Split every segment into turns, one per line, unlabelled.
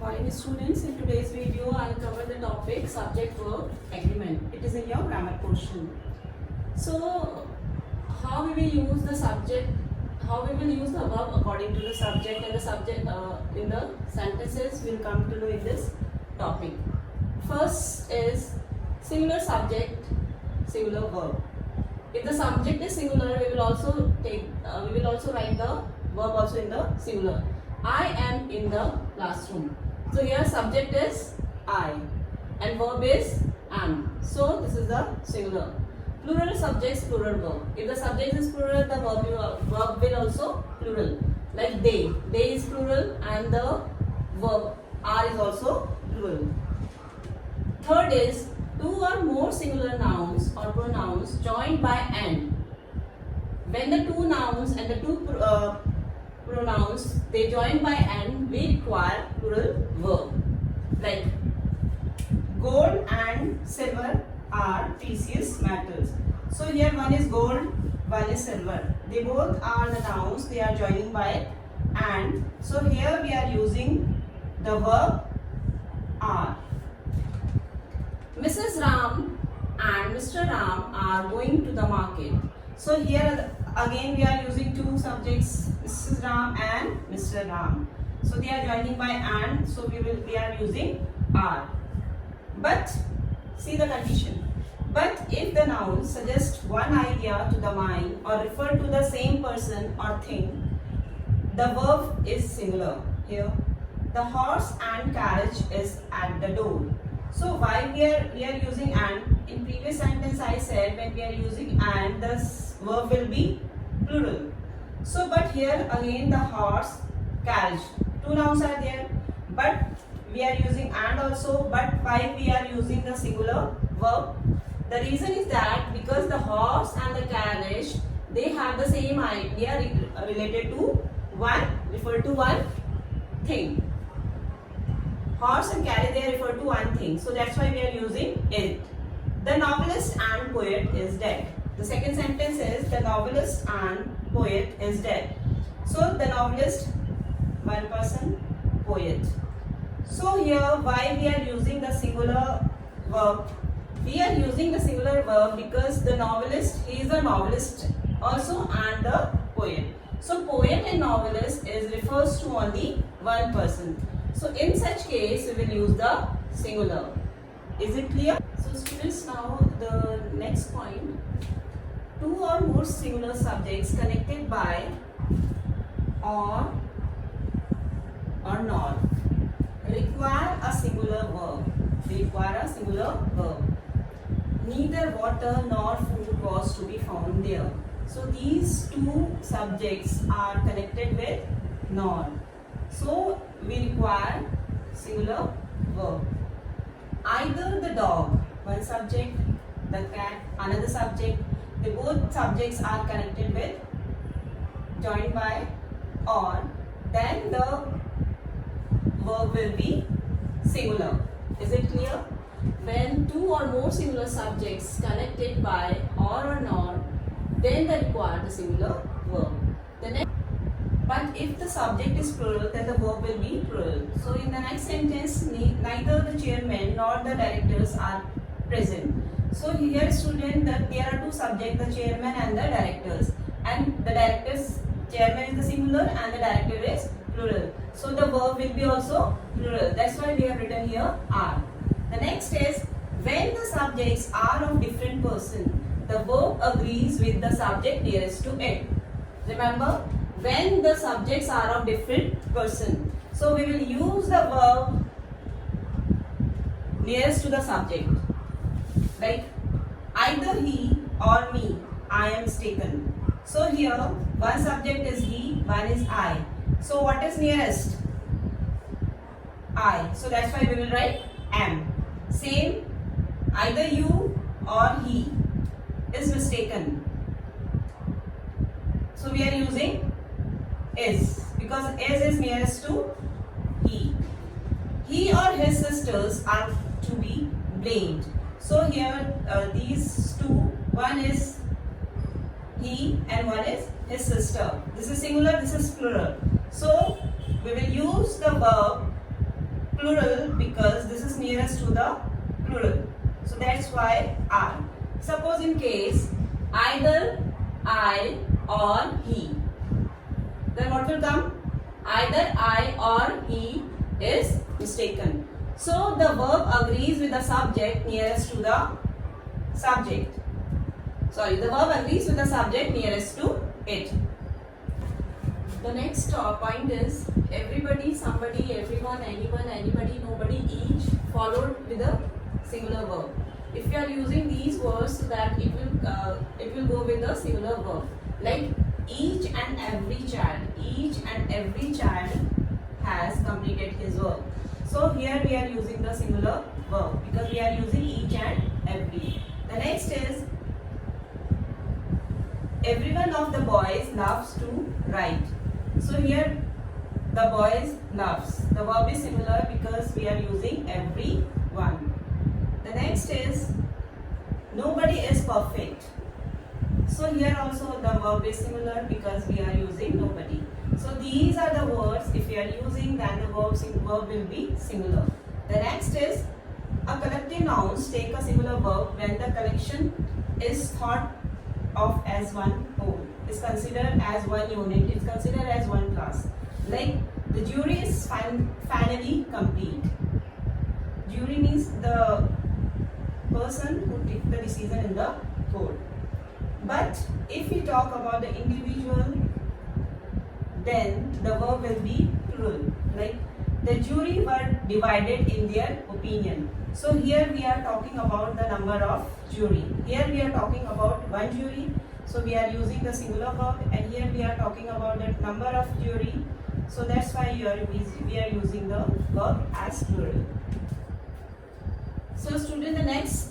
Morning students, in today's video I'll cover the topic subject verb agreement. It is in your grammar portion. So how we will use the subject, how we will use the verb according to the subject, and the subject in the sentences we'll come to know in this topic. First is singular subject, singular verb. If the subject is singular, we will also write the verb also in the singular. I am in the classroom. So here subject is I and verb is am. So this is the singular. Plural subjects, plural verb. If the subject is plural, the verb will also plural. Like they. They is plural and the verb are is also plural. Third is two or more singular nouns or pronouns joined by and. When the two nouns and the two pronouns they join by and, we require plural verb. Like gold and silver are precious metals. So here one is gold, one is silver. They both are the nouns, they are joining by and. So here we are using the verb are. Mrs. Ram and Mr. Ram are going to the market. So here again we are using two subjects, Mrs. Ram and Mr. Ram. So they are joining by and, so we are using are. But see the condition. But if the noun suggests one idea to the mind or refer to the same person or thing, the verb is singular. Here the horse and carriage is at the door. So why we are using and? In previous sentence I said when we are using and, the verb will be plural. So but here again the horse, carriage, two nouns are there, but we are using and also. But why we are using the singular verb? The reason is that because the horse and the carriage, they have the same idea related to one, refer to one thing. Horse and carriage, they refer to one thing. So that's why we are using it. The novelist and poet is dead. The second sentence is the novelist and poet is dead. So the novelist, one person, poet. So here why we are using the singular verb? We are using the singular verb because the novelist, he is a novelist also and the poet. So poet and novelist refers to only one person. So in such case we will use the singular. Is it clear? So students, now the next point. Two or more singular subjects connected by or not require a singular verb. They require a singular verb. Neither water nor food was to be found there. So these two subjects are connected with nor. So we require singular verb. Either the dog, one subject, the cat, another subject, the both subjects are connected with, joined by or, then the verb will be singular. Is it clear? When two or more singular subjects connected by or not, then they require the singular verb. But if the subject is plural, then the verb will be plural. So in the next sentence, neither the chairman nor the directors are present. So here student, that there are two subjects, the chairman and the directors. And the directors, chairman is the singular and the director is plural. So the verb will be also plural. That's why we have written here are. The next is when the subjects are of different person, the verb agrees with the subject nearest to it. Remember, when the subjects are of different person, so we will use the verb nearest to the subject. Like either he or me, I am mistaken. So here one subject is he, one is I. So what is nearest? I. So that's why we will write am. Same, either you or he is mistaken. So we are using is because is nearest to he. He or his sisters are to be blamed. So here these two, one is he and one is his sister. This is singular, this is plural. So we will use the verb plural because this is nearest to the plural. So that's why are. Suppose in case either I or he, then what will come? Either I or he is mistaken. So the verb agrees with the subject nearest to the subject. Sorry, the verb agrees with the subject nearest to it. The next point is everybody, somebody, everyone, anyone, anybody, nobody, each followed with a singular verb. If you are using these words, so that it will go with a singular verb. Like each and every child has completed his work. So here we are using the singular verb because we are using each and every. The next is every one of the boys loves to write. So here the boys loves. The verb is similar because we are using every one. The next is nobody is perfect. So here also the verb is similar because we are using nobody. So these are the words. If we are using, then the verb will be singular. The next is a collective nouns take a singular verb when the collection is thought of as one whole. Is considered as one unit. Is considered as one class. Like the jury is finally complete. Jury means the person who took the decision in the court. But if we talk about the individual, then the verb will be plural. Like the jury were divided in their opinion. So here we are talking about the number of jury. Here we are talking about one jury. So we are using the singular verb, and here we are talking about the number of jury. So that's why we are using the verb as plural. So student, the next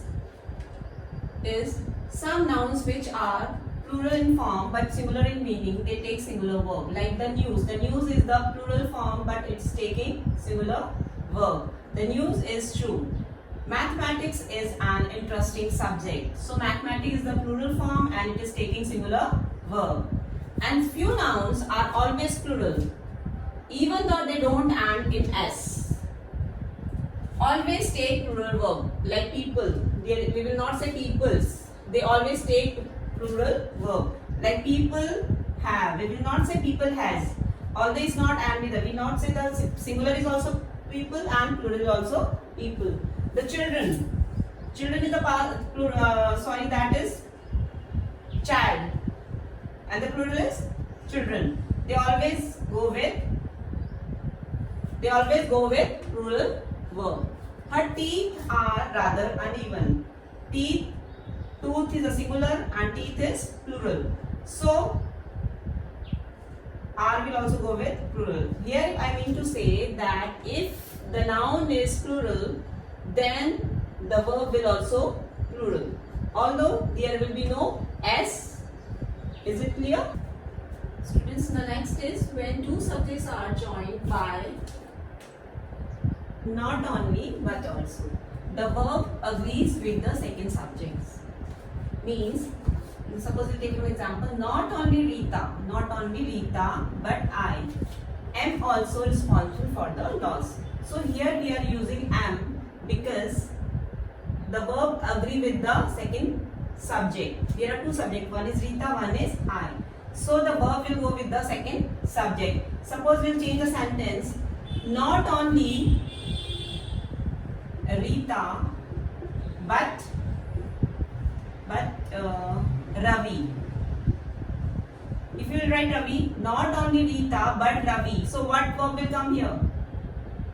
is some nouns which are plural in form but singular in meaning, they take singular verb. Like the news. The news is the plural form but it's taking singular verb. The news is true. Mathematics is an interesting subject. So mathematics is the plural form and it is taking singular verb. And few nouns are always plural, even though they don't end in s. Always take plural verb. Like people, we will not say peoples. They always take plural verb. Like people have, we will not say people has. Although it's not and neither, we will not say the singular is also people and plural is also people. The children is the that is child, and the plural is children. They always go with plural verb. Her teeth are rather uneven. Tooth is a singular and teeth is plural. So R will also go with plural. Here I mean to say that if the noun is plural, then the verb will also plural. Although there will be no s. Is it clear? Students, the next is when two subjects are joined by not only but also. The verb agrees with the second subject. Means, suppose you take an example, not only Rita, but I am also responsible for the loss. So here we are using am because the verb agree with the second subject. There are two subjects, one is Rita, one is I. So the verb will go with the second subject. Suppose we'll change the sentence, not only Rita but Ravi. If you will write Ravi, not only Rita but Ravi. So what verb will come here?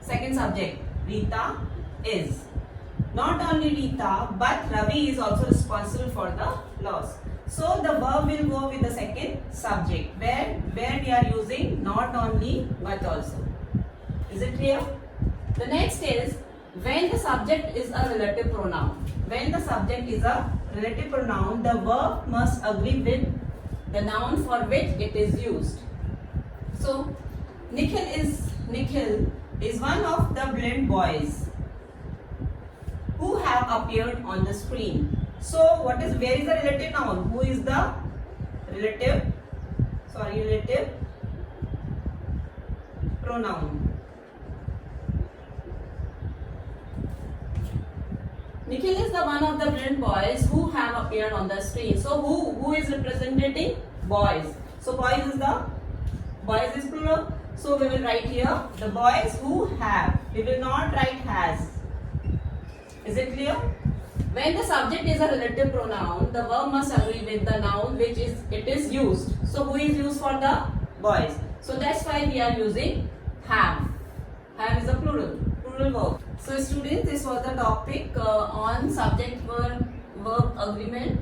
Second subject. Rita is. Not only Rita but Ravi is also responsible for the loss. So the verb will go with the second subject where we are using not only but also. Is it clear? The next is when the subject is a relative pronoun. When the subject is a relative pronoun, the verb must agree with the noun for which it is used. So Nikhil is one of the brilliant boys who have appeared on the screen. So where is the relative noun? Who is the relative pronoun? Nikhil is the one of the brilliant boys who have appeared on the screen. So who is representing boys? So boys is plural. So we will write here the boys who have. We will not write has. Is it clear? When the subject is a relative pronoun, the verb must agree with the noun which it is used. So who is used for the boys? So that's why we are using have. Have is a plural verb. So students, this was the topic on subject verb agreement,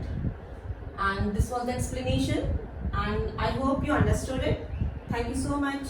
and this was the explanation, and I hope you understood it. Thank you so much.